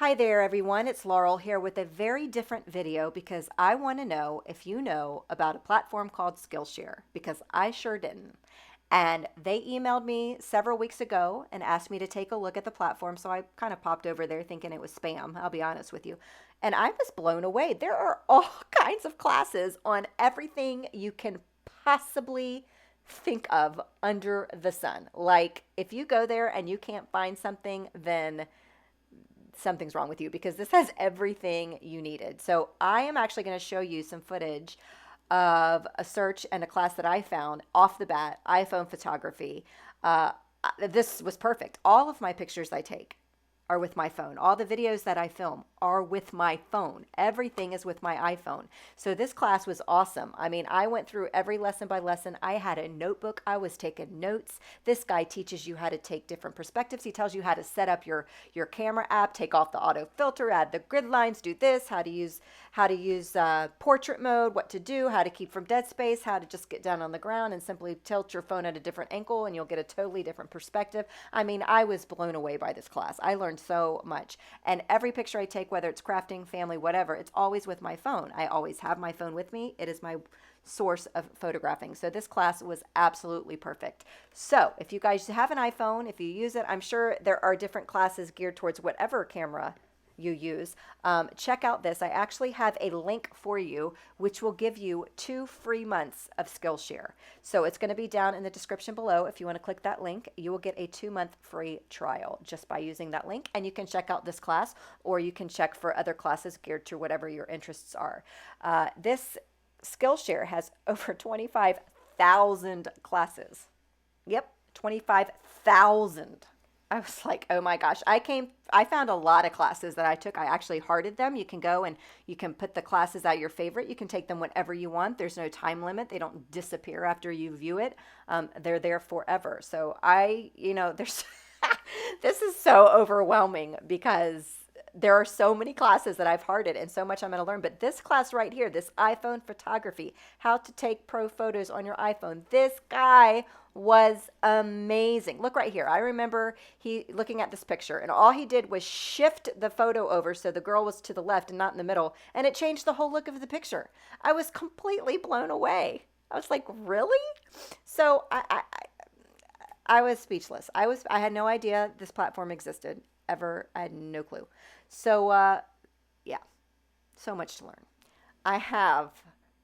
Hi there, everyone. It's Laurel here with a very different video because I want to know if you know about a platform called Skillshare because I sure didn't. And they emailed me several weeks ago and asked me to take a look at the platform. So I kind of popped over there thinking it was spam, I'll be honest with you. And I was blown away. There are all kinds of classes on everything you can possibly think of under the sun. Like if you go there and you can't find something, then something's wrong with you because this has everything you needed. So I am actually going to show you some footage of a search and a class that I found off the bat, iPhone photography. This was perfect. All of my pictures I take are with my phone. All the videos that I film are with my phone. Everything is with my iPhone. So this class was awesome. I mean, I went through every lesson by lesson. I had a notebook. I was taking notes. This guy teaches you how to take different perspectives. He tells you how to set up your camera app, take off the auto filter, add the grid lines, do this, how to use portrait mode, what to do, how to keep from dead space, how to just get down on the ground and simply tilt your phone at a different angle and you'll get a totally different perspective. I mean, I was blown away by this class. I learned so much. And every picture I take, whether it's crafting, family, whatever, it's always with my phone. I always have my phone with me. It is my source of photographing. So this class was absolutely perfect. So if you guys have an iPhone, if you use it, I'm sure there are different classes geared towards whatever camera you use. Check out this. I actually have a link for you, which will give you 2 free months of Skillshare. So it's going to be down in the description below. If you want to click that link, you will get a 2-month free trial just by using that link. And you can check out this class, or you can check for other classes geared to whatever your interests are. This Skillshare has over 25,000 classes. Yep, 25,000. I was like, oh my gosh. I found a lot of classes that I took. I actually hearted them. You can go and you can put the classes at your favorite. You can take them whenever you want. There's no time limit. They don't disappear after you view it. They're there forever. So there's, this is so overwhelming because there are so many classes that I've hearted and so much I'm going to learn. But this class right here, this iPhone photography, how to take pro photos on your iPhone, this guy was amazing. Look right here. I remember he looking at this picture and all he did was shift the photo over so the girl was to the left and not in the middle, and it changed the whole look of the picture. I was completely blown away. I was like, really? So I was speechless. I had no idea this platform existed ever. I had no clue. So yeah, so much to learn. I have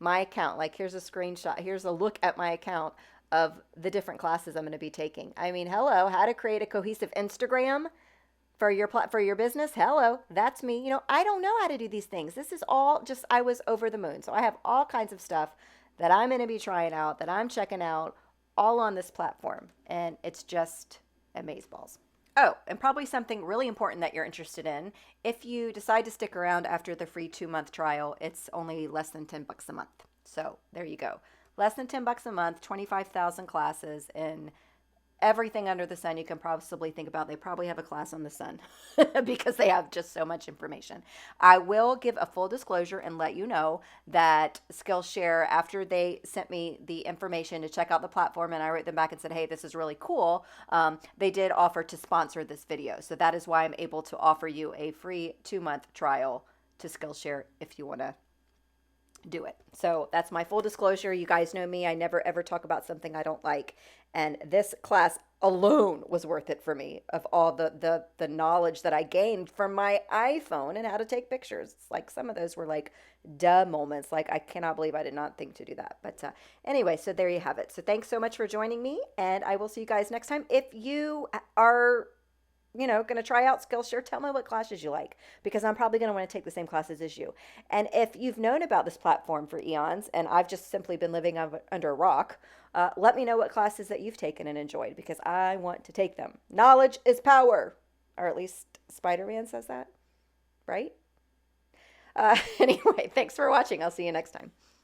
my account. Like here's a screenshot. Here's a look at my account of the different classes I'm going to be taking. I mean, hello, how to create a cohesive Instagram for your business. Hello, that's me. I don't know how to do these things. This is all just I was over the moon. So I have all kinds of stuff that I'm going to be trying out, that I'm checking out all on this platform, and it's just amazeballs. Oh, and probably something really important that you're interested in. If you decide to stick around after the free 2-month trial, it's only less than $10 a month. So there you go. Less than $10 a month, 25,000 classes, and everything under the sun you can possibly think about. They probably have a class on the sun because they have just so much information. I will give a full disclosure and let you know that Skillshare, after they sent me the information to check out the platform and I wrote them back and said, hey, this is really cool, they did offer to sponsor this video. So that is why I'm able to offer you a free 2-month trial to Skillshare if you want to do it. So that's my full disclosure. You guys know me. I never ever talk about something I don't like. And this class alone was worth it for me, of all the knowledge that I gained from my iPhone and how to take pictures. It's like some of those were like duh moments. Like I cannot believe I did not think to do that. But anyway, so there you have it. So thanks so much for joining me, and I will see you guys next time. If you are going to try out Skillshare, tell me what classes you like, because I'm probably going to want to take the same classes as you. And if you've known about this platform for eons and I've just simply been living under a rock, let me know what classes that you've taken and enjoyed, because I want to take them. Knowledge is power, or at least Spider-Man says that, right? Anyway, thanks for watching. I'll see you next time.